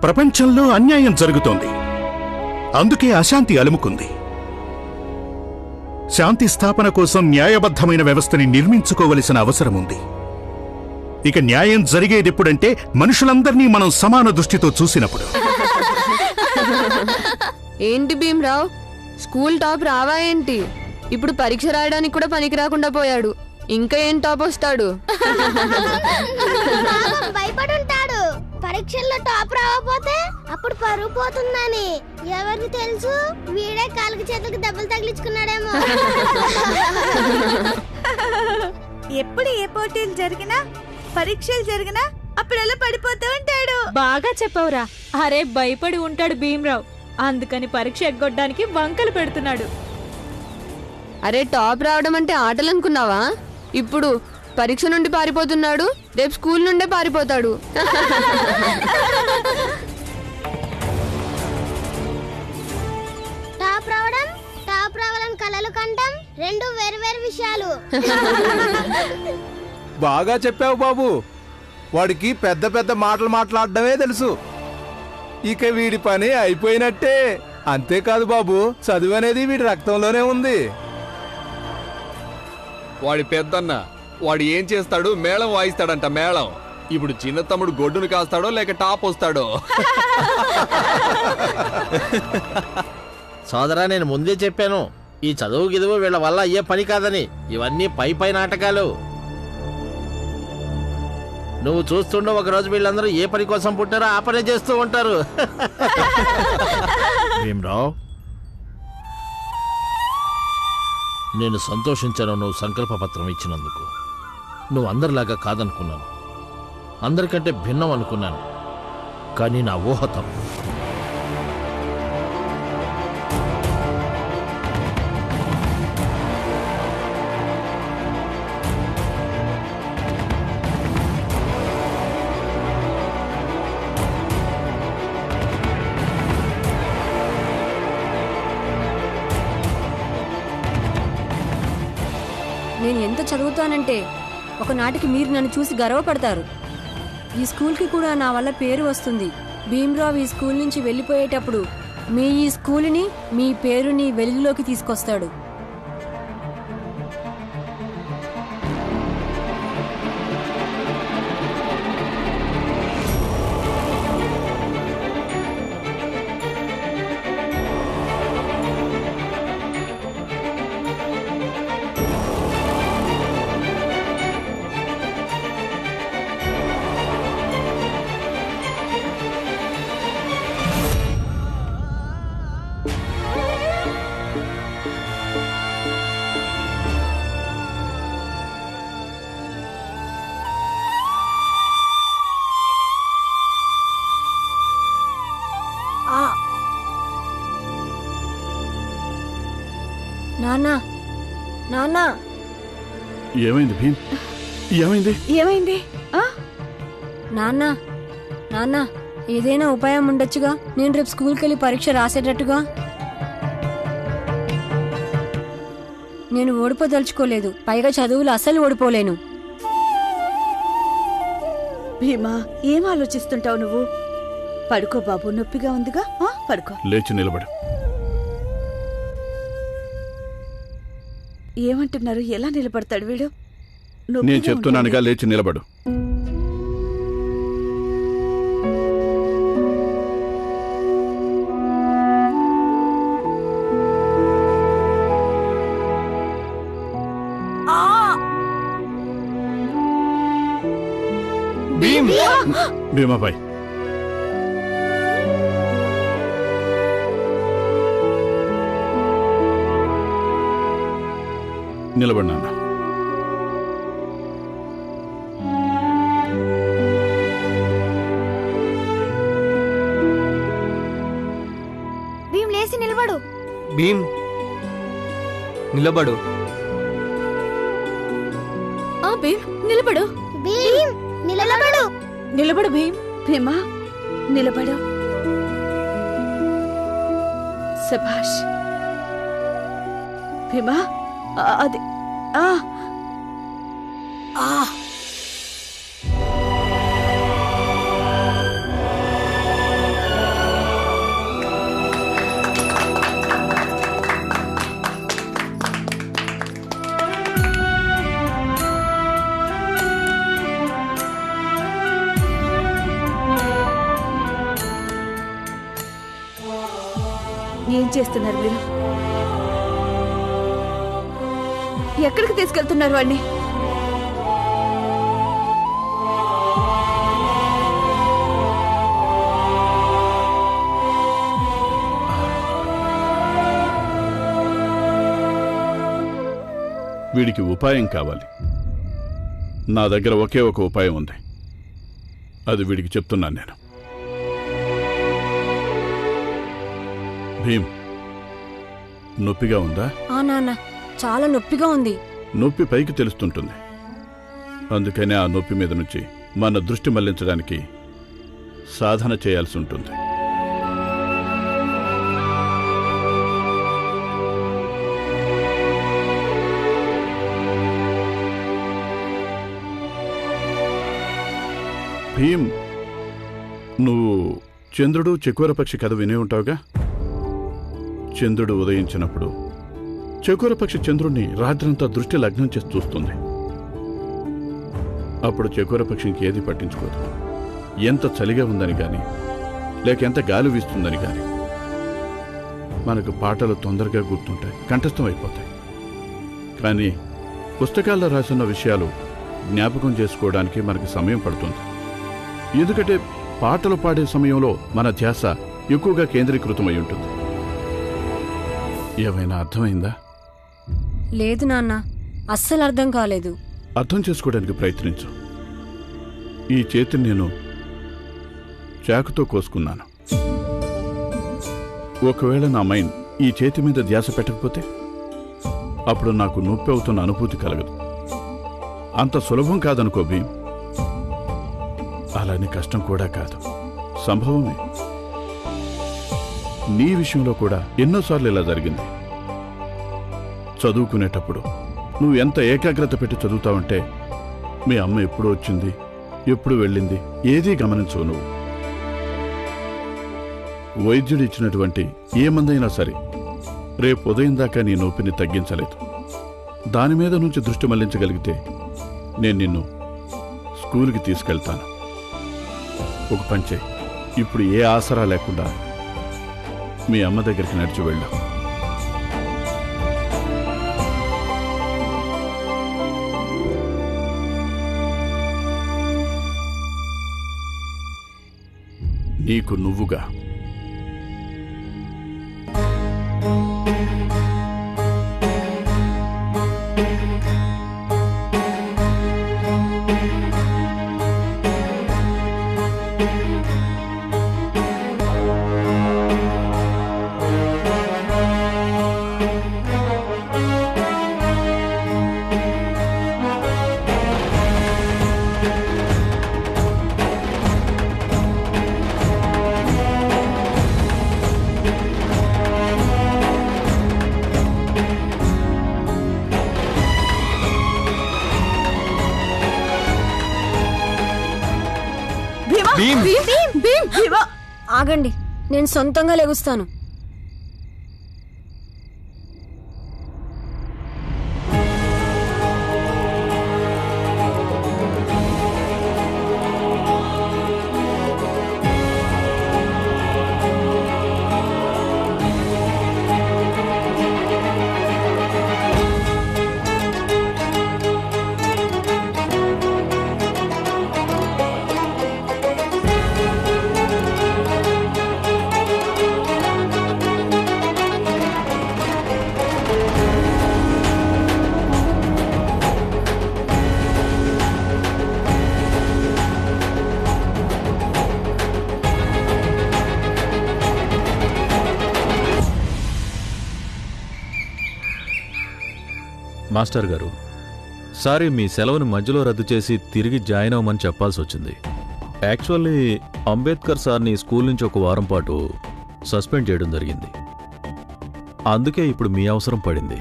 ప్రపంచంలో అన్యాయం జరుగుతోంది. అందుకే అశాంతి అలుముకుంది. శాంతి స్థాపన కోసం న్యాయబద్ధమైన వ్యవస్థని నిర్మించుకోవలసిన అవసరముంది. ఇక న్యాయం జరిగేదెప్పుడంటే మనుషులందర్నీ మనం సమాన దృష్టితో చూసినప్పుడు. ఏంటి భీమ్రావ్, స్కూల్ టాప్ రావా ఏంటి? ఇప్పుడు పరీక్ష రాయడానికి కూడా పనికి రాకుండా పోయాడు. ఇంకా ఏం టాప్ వస్తాడు? భయపడుంటాడు. పరీక్షల్లో టాప్ రావకపోతే అప్పుడు పరువు పోతుందని. ఎవరికి తెలుసు, వీడే కాళ్ళకి చేతులకి దెబ్బలు తగిలించుకున్నాడేమో. ఎప్పుడు ఏ పోటీలు జరిగినా, పరీక్షలు జరిగినా అప్పుడెలా పడిపోతూ ఉంటాడు. బాగా చెప్పవురా. అరే భయపడి ఉంటాడు భీమ్రావ్, అందుకని పరీక్ష ఎగ్గొట్టడానికి వంకలు పెడుతున్నాడు. అరే టాప్ రావడం అంటే ఆటలు అనుకున్నావా? ఇప్పుడు పరీక్ష నుండి పారిపోతున్నాడు, రేపు స్కూల్ నుండే పారిపోతాడు. టాప్ రావాలని కలలు కంటాం, రెండు వేరు వేరు విషయాలు. బాగా చెప్పావు బాబు. వాడికి పెద్ద పెద్ద మాటలు మాట్లాడడమే తెలుసు. ఇక వీడి పని అయిపోయినట్టే. అంతేకాదు బాబు, చదువు అనేది వీడి రక్తంలోనే ఉంది. వాడి పెద్దన్న వాడు ఏం చేస్తాడు? మేళం వాయిస్తాడంట. మేళం. ఇప్పుడు చిన్న తమ్ముడు గొడ్డును కాస్తాడో లేక టాప్ వస్తాడో. సోదరా, నేను ముందే చెప్పాను, ఈ చదువు గిదువు వీళ్ళ వల్ల అయ్యే పని కాదని. ఇవన్నీ పై నాటకాలు. నువ్వు చూస్తుండో ఒకరోజు వీళ్ళందరూ ఏ పని కోసం పుట్టారో ఆ పని చేస్తూ ఉంటారు. భీమ్రావ్, నేను సంతోషించాను నువ్వు సంకల్ప పత్రం ఇచ్చినందుకు. నువ్వు అందరిలాగా కాదనుకున్నాను, అందరికంటే భిన్నం అనుకున్నాను. కానీ నా ఊహ తప్పు. నేను ఎంత చదువుతానంటే ఒకనాటికి మీరు నన్ను చూసి గర్వపడతారు. ఈ స్కూల్కి కూడా నా వల్ల పేరు వస్తుంది. భీమ్రావ్ ఈ స్కూల్ నుంచి వెళ్ళిపోయేటప్పుడు మీ ఈ స్కూల్ని, మీ పేరుని వెలుగులోకి తీసుకొస్తాడు. నాన్నా, నాన్నా. ఏమైంది భీమ్? ఏమైంది? నాన్నా, నాన్నా, ఏదైనా ఉపాయం ఉండొచ్చుగా? నేను రేపు స్కూల్కి వెళ్ళి పరీక్ష రాసేటట్టుగా. నేను ఓడిపోదలుచుకోలేదు, పైగా చదువులు అసలు ఓడిపోలేను. భీమా, ఏం ఆలోచిస్తుంటావు నువ్వు? పడుకో బాబు, నొప్పిగా ఉందిగా, పడుకో. లేచి నిలబడు. ఏమంటున్నారు? ఎలా నిలబడతాడు వీడు? నేను చెప్తున్నానుగా, లేచి నిలబడు. భీమాబాయ్, నిలబడి నాన్న. భీమ్ లేచి నిలబడు. భీమ్ నిలబడు. భీమ్ నిలబడు. భీమ్ నిలబడు. నిలబడు భీమ్. భీమా నిలబడు. శభాష్. భీమా, అది ఏం చేస్తున్నారు మీరు? ఎక్కడికి తీసుకెళ్తున్నారు వాడిని? వీడికి ఉపాయం కావాలి. నా దగ్గర ఒకే ఒక ఉపాయం ఉంది. అది వీడికి చెప్తున్నాను నేను. భీమ్, నొప్పిగా ఉందా? నాన్న, చాలా నొప్పిగా ఉంది. నొప్పి పైకి తెలుస్తుంటుంది. అందుకనే ఆ నొప్పి మీద నుంచి మన దృష్టి మళ్లించడానికి సాధన చేయాల్సి ఉంటుంది. భీమ్, నువ్వు చంద్రుడు చకోరపక్షి కథ వినే ఉంటావుగా? చంద్రుడు ఉదయించినప్పుడు చకోరపక్షి చంద్రుణ్ణి రాత్రంతా దృష్టి లగ్నం చేసి చూస్తుంది. అప్పుడు చకోరపక్షికి ఏది పట్టించుకోదు. ఎంత చలిగా ఉందని గాని, లేక ఎంత గాలి వీస్తుందని గాని. మనకు పాటలు తొందరగా గుర్తుంటాయి, కంఠస్థం అయిపోతాయి. కానీ పుస్తకాల్లో రాసిన విషయాలు జ్ఞాపకం చేసుకోవడానికి మనకు సమయం పడుతుంది. ఎందుకంటే పాటలు పాడే సమయంలో మన ధ్యాస ఎక్కువగా కేంద్రీకృతమై ఉంటుంది. ఏమైనా అర్థమైందా? లేదు నాన్న, అస్సలు అర్థం కాలేదు. అర్థం చేసుకోవడానికి ప్రయత్నించు. ఈ చేతిని నేను చాకుతో కోసుకున్నాను. ఒకవేళ నా మైండ్ ఈ చేతి మీద ధ్యాస పెట్టకపోతే అప్పుడు నాకు నొప్పి అవుతున్న అనుభూతి కలగదు. అంత సులభం కాదనుకో భీమ్. అలానే కష్టం కూడా కాదు, సంభవమే. నీ విషయంలో కూడా ఎన్నోసార్లు ఇలా జరిగింది. చదువుకునేటప్పుడు నువ్వు ఎంత ఏకాగ్రత పెట్టి చదువుతావంటే మీ అమ్మ ఎప్పుడు వచ్చింది, ఎప్పుడు వెళ్ళింది ఏదీ గమనించవు నువ్వు. వైద్యుడు ఇచ్చినటువంటి ఏ మందైనా సరే రేపు ఉదయం దాకా నీ నొప్పిని తగ్గించలేదు. దాని మీద నుంచి దృష్టి మళ్లించగలిగితే నేను నిన్ను స్కూల్కి తీసుకెళ్తాను. ఒక పంచే, ఇప్పుడు ఏ ఆసరా లేకుండా మీ అమ్మ దగ్గరికి నడిచి వెళ్ళు. నీకు నువ్వుగా. ఆగండి, నేను సొంతంగా లెగుస్తాను. మాస్టర్ గారు, సారీ మీ సెలవుని మధ్యలో రద్దు చేసి తిరిగి జాయిన్ అవ్వమని చెప్పాల్సి వచ్చింది. యాక్చువల్లీ అంబేద్కర్ సార్ని స్కూల్ నుంచి ఒక వారం పాటు సస్పెండ్ చేయడం జరిగింది. అందుకే ఇప్పుడు మీ అవసరం పడింది.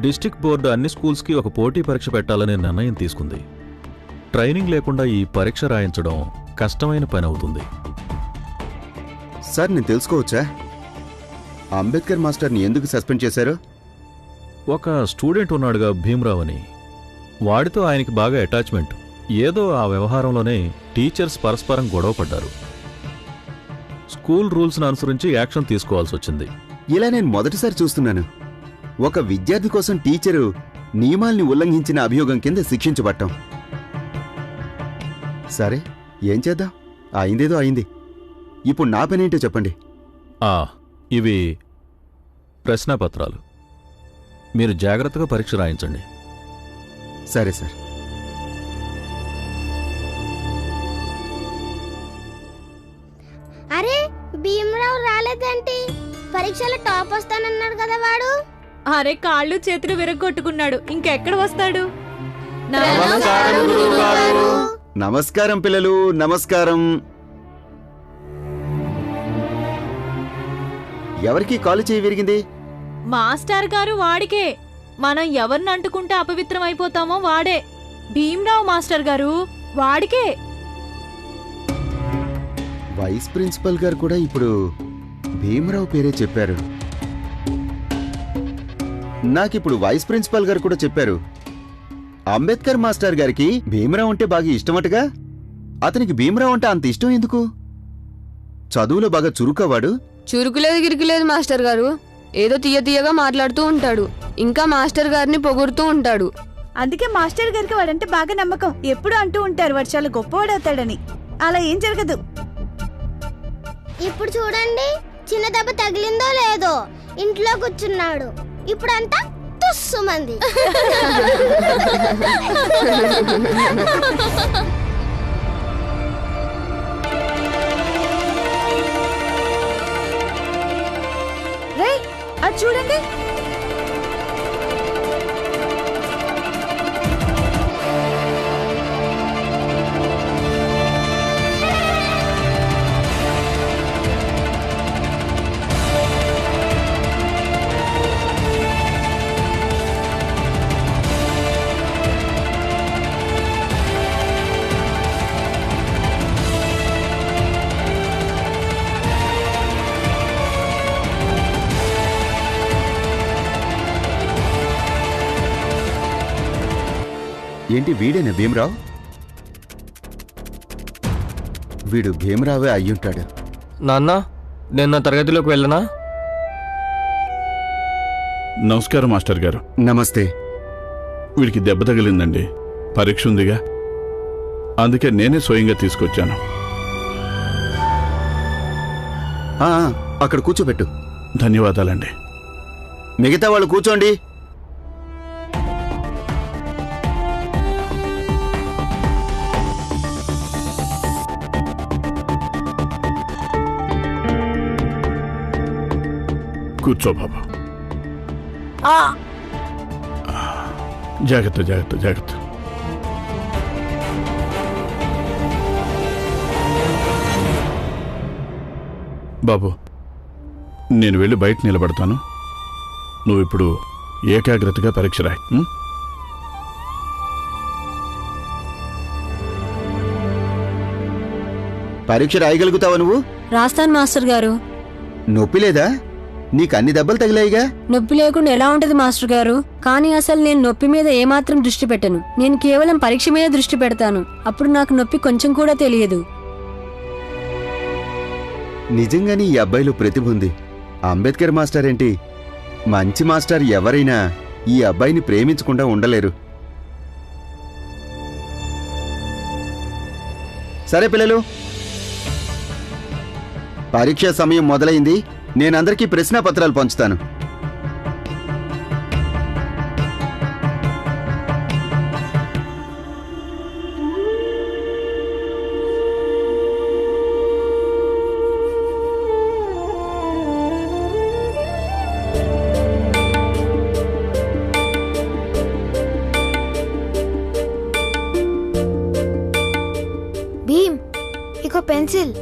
డిస్ట్రిక్ట్ బోర్డు అన్ని స్కూల్స్కి ఒక పోటీ పరీక్ష పెట్టాలనే నిర్ణయం తీసుకుంది. ట్రైనింగ్ లేకుండా ఈ పరీక్ష రాయించడం కష్టమైన పని అవుతుంది. సార్, నేను తెలుసుకోవచ్చా అంబేద్కర్ మాస్టర్ని ఎందుకు సస్పెండ్ చేశారు? ఒక స్టూడెంట్ ఉన్నాడుగా భీమ్రావ్ అని, వాడితో ఆయనకి బాగా అటాచ్మెంట్. ఏదో ఆ వ్యవహారంలోనే టీచర్స్ పరస్పరం గొడవ పడ్డారు. స్కూల్ రూల్స్ను అనుసరించి యాక్షన్ తీసుకోవాల్సి వచ్చింది. ఇలా నేను మొదటిసారి చూస్తున్నాను. ఒక విద్యార్థి కోసం టీచరు నియమాల్ని ఉల్లంఘించిన అభియోగం కింద శిక్షించబట్టాం. సరే, ఏం చేద్దాం? అయిందేదో అయింది. ఇప్పుడు నా పనేంటో చెప్పండి. ఇవి ప్రశ్నపత్రాలు. మీరు జాగ్రత్తగా పరీక్ష రాయించండి. సరే సార్. అరే, భీమరావు రాలేదేంటి? పరీక్షలో టాప్ వస్తానన్నాడు కదా వాడు. అరే, కాళ్ళు చేతులు విరగొట్టుకున్నాడు, ఇంకెక్కడ వస్తాడు? నమస్కారం పిల్లలు, నమస్కారం. ఎవరికి కాలు చేయి విరిగింది? మాస్టర్ గారు వాడికే. మనం ఎవరిని అంటుకుంటే అపవిత్రం అయిపోతామో వాడే. భీమరావు మాస్టర్ గారు వాడికే. వైస్ ప్రిన్సిపల్ గారు కూడా ఇప్పుడు భీమరావు పేరే చెప్పారు. నాకిప్పుడు వైస్ ప్రిన్సిపల్ గారు కూడా చెప్పారు, అంబేద్కర్ మాస్టర్ గారికి భీమరావు అంటే బాగా ఇష్టమటగా. అతనికి భీమరావు అంటే అంత ఇష్టం ఎందుకు? చదువులో బాగా చురుకవాడు. చురుకులేదు గిరుకులేదు మాస్టర్ గారు. ఏదో తీయగా మాట్లాడుతూ ఉంటాడు. ఇంకా మాస్టర్ గారిని పొగుడుతూ ఉంటాడు. అందుకే మాస్టర్ గారికి వాడంటే బాగా నమ్మకం. ఎప్పుడు అంటూ ఉంటారు వాడు చాలా గొప్పవాడవుతాడని. అలా ఏం జరగదు. ఇప్పుడు చూడండి, చిన్న దెబ్బ తగిలిందో లేదో ఇంట్లో కూర్చున్నాడు. ఇప్పుడంతా తుస్సుమంది. రేయ్, అది చూడండి. ఏంటి, వీడేనా భీమరావు? వీడు భీమరావే అయ్యుంటాడు. నాన్న, నేను నా తరగతిలోకి వెళ్ళనా? నమస్కారం మాస్టర్ గారు. నమస్తే. వీడికి దెబ్బ తగిలిందండి. పరీక్ష ఉందిగా, అందుకే నేనే స్వయంగా తీసుకొచ్చాను. అక్కడ కూర్చోబెట్టు. ధన్యవాదాలండి. మిగతా వాళ్ళు కూర్చోండి. కూర్చో బాబా. జాగ్రత్త జాగ్రత్త జాగ్రత్త. బాబు, నేను వెళ్ళి బయట నిలబడతాను. నువ్వు ఇప్పుడు ఏకాగ్రతగా పరీక్ష రాయి. పరీక్ష రాయగలుగుతావా నువ్వు? రాస్తాను మాస్టర్ గారు. నొప్పి లేదా? నీకు అన్ని దెబ్బలు తగిలాయిగా. నొప్పి లేకుండా ఎలా ఉంటది మాస్టర్ గారు? కానీ అసలు నేను నొప్పి మీద ఏమాత్రం దృష్టి పెట్టను. నేను కేవలం పరీక్ష మీద దృష్టి పెడతాను. అప్పుడు నాకు నొప్పి కొంచెం కూడా తెలియదు. నిజంగానే ఈ అబ్బాయిలో ప్రతిభ ఉంది. అంబేద్కర్ మాస్టర్ ఏంటి, మంచి మాస్టర్ ఎవరైనా ఈ అబ్బాయిని ప్రేమించకుండా ఉండలేరు. సరే పిల్లలు, పరీక్ష సమయం మొదలైంది. నేనందరికీ ప్రశ్నాపత్రాలు పంచుతాను. భీమ్, ఇక పెన్సిల్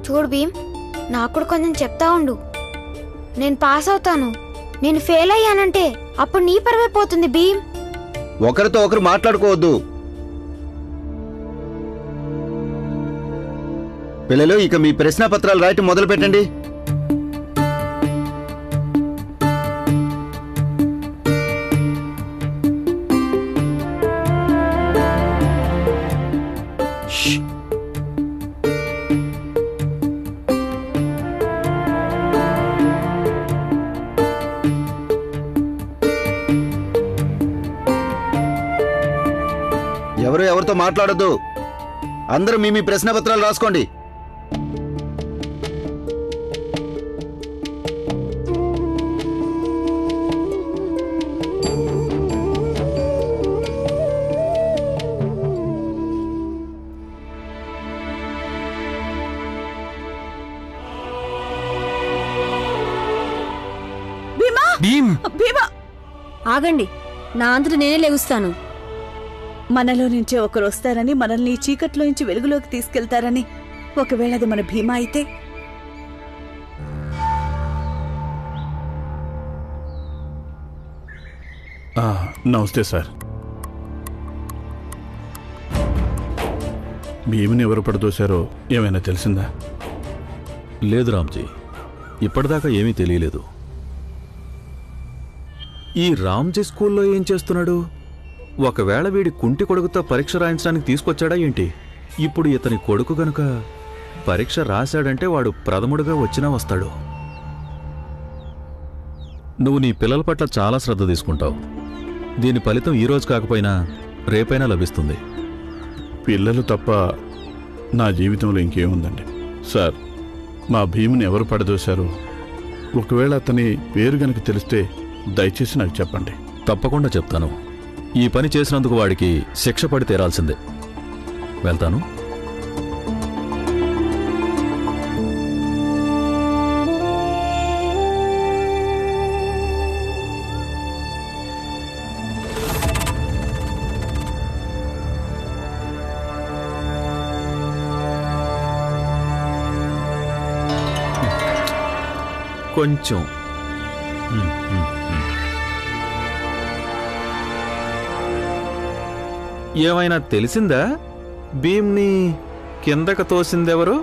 చూడు. భీమ్, నాకు కూడా కొంచెం చెప్తా ఉండు. నేను పాస్ అవుతాను. నేను ఫెయిల్ అయ్యానంటే అప్పుడు నీ పరువే పోతుంది. భీమ్, ఒకరితో ఒకరు మాట్లాడుకోవద్దు. పిల్లలు, ఇక మీ ప్రశ్నాపత్రాలు రాయటం మొదలు పెట్టండి. ఎవరు ఎవరితో మాట్లాడొద్దు. అందరూ మీ ప్రశ్నపత్రాలు రాసుకోండి. ఆగండి, నా అంతట నేనే లెగుస్తాను. మనలో నుంచే ఒకరు వస్తారని, మనల్ని చీకట్లో నుంచి వెలుగులోకి తీసుకెళ్తారని. ఒకవేళ అది మన భీమా అయితే? నమస్తే సార్. భీముని ఎవరు పడదోశారో ఏమైనా తెలిసిందా? లేదు రామ్జీ, ఇప్పటిదాకా ఏమీ తెలియలేదు. ఈ రామ్జీ స్కూల్లో ఏం చేస్తున్నాడు? ఒకవేళ వీడి కుంటి కొడుకుతో పరీక్ష రాయించడానికి తీసుకొచ్చాడా ఏంటి? ఇప్పుడు ఇతని కొడుకు గనుక పరీక్ష రాశాడంటే వాడు ప్రథముడుగా వచ్చినా వస్తాడు. నువ్వు నీ పిల్లల పట్ల చాలా శ్రద్ధ తీసుకుంటావు. దీని ఫలితం ఈరోజు కాకపోయినా రేపైనా లభిస్తుంది. పిల్లలు తప్ప నా జీవితంలో ఇంకేముందండి సార్. మా భీముని ఎవరు పడదోశారో ఒకవేళ అతని పేరు గనక తెలిస్తే దయచేసి నాకు చెప్పండి. తప్పకుండా చెప్తాను. ఈ పని చేసినందుకు వాడికి శిక్ష పడి తీరాల్సిందే. వెళ్తాను. కొంచెం ఏమైనా తెలిసిందా? భీమ్ని కిందకు తోసిందెవరు?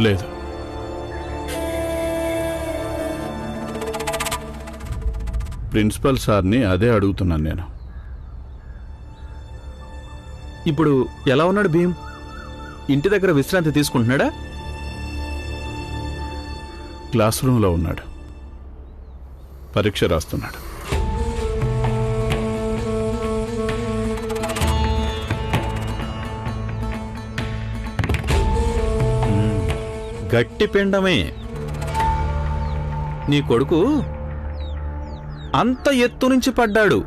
లేదు. ప్రిన్సిపల్ సార్ని అదే అడుగుతున్నాను నేను. ఇప్పుడు ఎలా ఉన్నాడు భీమ్? ఇంటి దగ్గర విశ్రాంతి తీసుకుంటున్నాడా? క్లాస్ రూమ్లో ఉన్నాడు. పరీక్ష రాస్తున్నాడు. గట్టి పిండమే. నీ కొడుకు అంత ఎత్తు నుంచి పడ్డాడు,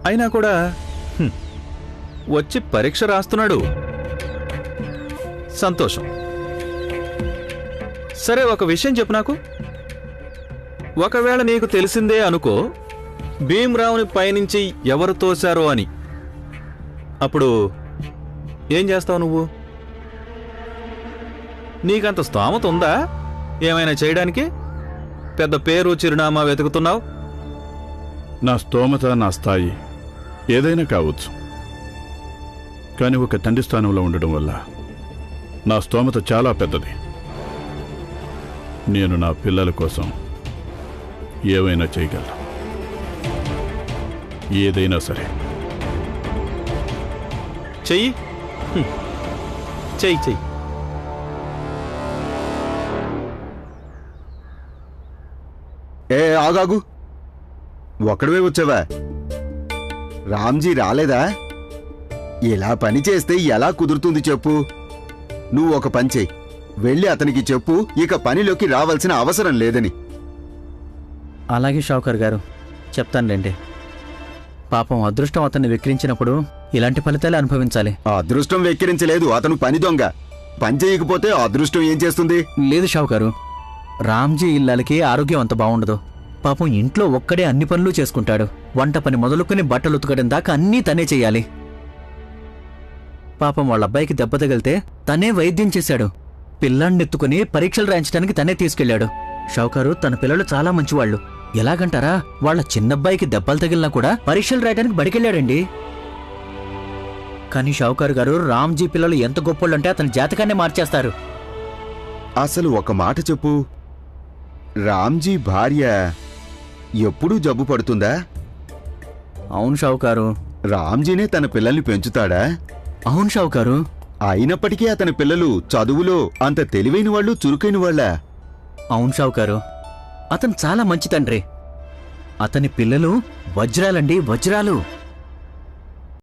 అయినా కూడా వచ్చి పరీక్ష రాస్తున్నాడు. సంతోషం. సరే, ఒక విషయం చెప్పు నాకు. ఒకవేళ నీకు తెలిసిందే అనుకో, భీమ్రావుని పైనుంచి ఎవరు తోశారో అని, అప్పుడు ఏం చేస్తావు నువ్వు? నీకంత స్తోమత ఉందా ఏమైనా చేయడానికి? పెద్ద పేరు చిరునామా వెతుకుతున్నావు. నా స్తోమత, నా స్థాయి ఏదైనా కావచ్చు. కానీ ఒక తండ్రి స్థానంలో ఉండడం వల్ల నా స్తోమత చాలా పెద్దది. నేను నా పిల్లల కోసం ఏవైనా చేయగలను. ఏదైనా సరే. చెయ్యి, చెయ్యి చెయ్యి. ఆగాగు. ఒక్కడవే వచ్చావా? రామ్జీ రాలేదా? ఇలా పని చేస్తే ఎలా కుదురుతుంది చెప్పు? నువ్వు ఒక పని చెయ్యి, వెళ్ళి అతనికి చెప్పు ఇక పనిలోకి రావాల్సిన అవసరం లేదని. అలాగే షౌకర్ గారు, చెప్తానులేండి. పాపం అదృష్టం అతన్ని వెక్కిరించినప్పుడు ఇలాంటి ఫలితాలే అనుభవించాలి. అదృష్టం వెక్కిరించలేదు, అతను పని దొంగ. పని చేయకపోతే అదృష్టం ఏం చేస్తుంది? లేదు షౌకరు, రామ్జీ ఇళ్ళకి ఆరోగ్యం అంత బాగుండదు. పాపం ఇంట్లో ఒక్కడే అన్ని పనులు చేసుకుంటాడు. వంట పని మొదలుకొని బట్టలు ఉతకడం దాకా అన్నీ తనే చెయ్యాలి. పాపం వాళ్ళ అబ్బాయికి దెబ్బ తగిలితే తనే వైద్యం చేశాడు. పిల్లాన్నెత్తుకుని పరీక్షలు రాయించడానికి తనే తీసుకెళ్లాడు. షౌకారు తన పిల్లలు చాలా మంచివాళ్లు. ఎలాగంటారా, వాళ్ళ చిన్నబ్బాయికి దెబ్బలు తగిలినా కూడా పరీక్షలు రాయడానికి బడికెళ్లాడండి. కానీ షౌకారు గారు, రామ్జీ పిల్లలు ఎంత గొప్పోళ్ళంటే అతని జాతకాన్నే మార్చేస్తారు. అసలు ఒక మాట చెప్పు, రామ్జీ భార్య ఎప్పుడూ జబ్బు పడుతుందా? అవును షౌకారు. రామ్జీనే తన పిల్లల్ని పెంచుతాడా? అవును షౌకారు. అయినప్పటికీ అతని పిల్లలు చదువులో అంత తెలివైన వాళ్ళు, చురుకైన వాళ్ళ? అవును షౌకారు, అతను చాలా మంచి తండ్రి. అతని పిల్లలు వజ్రాలండి, వజ్రాలు.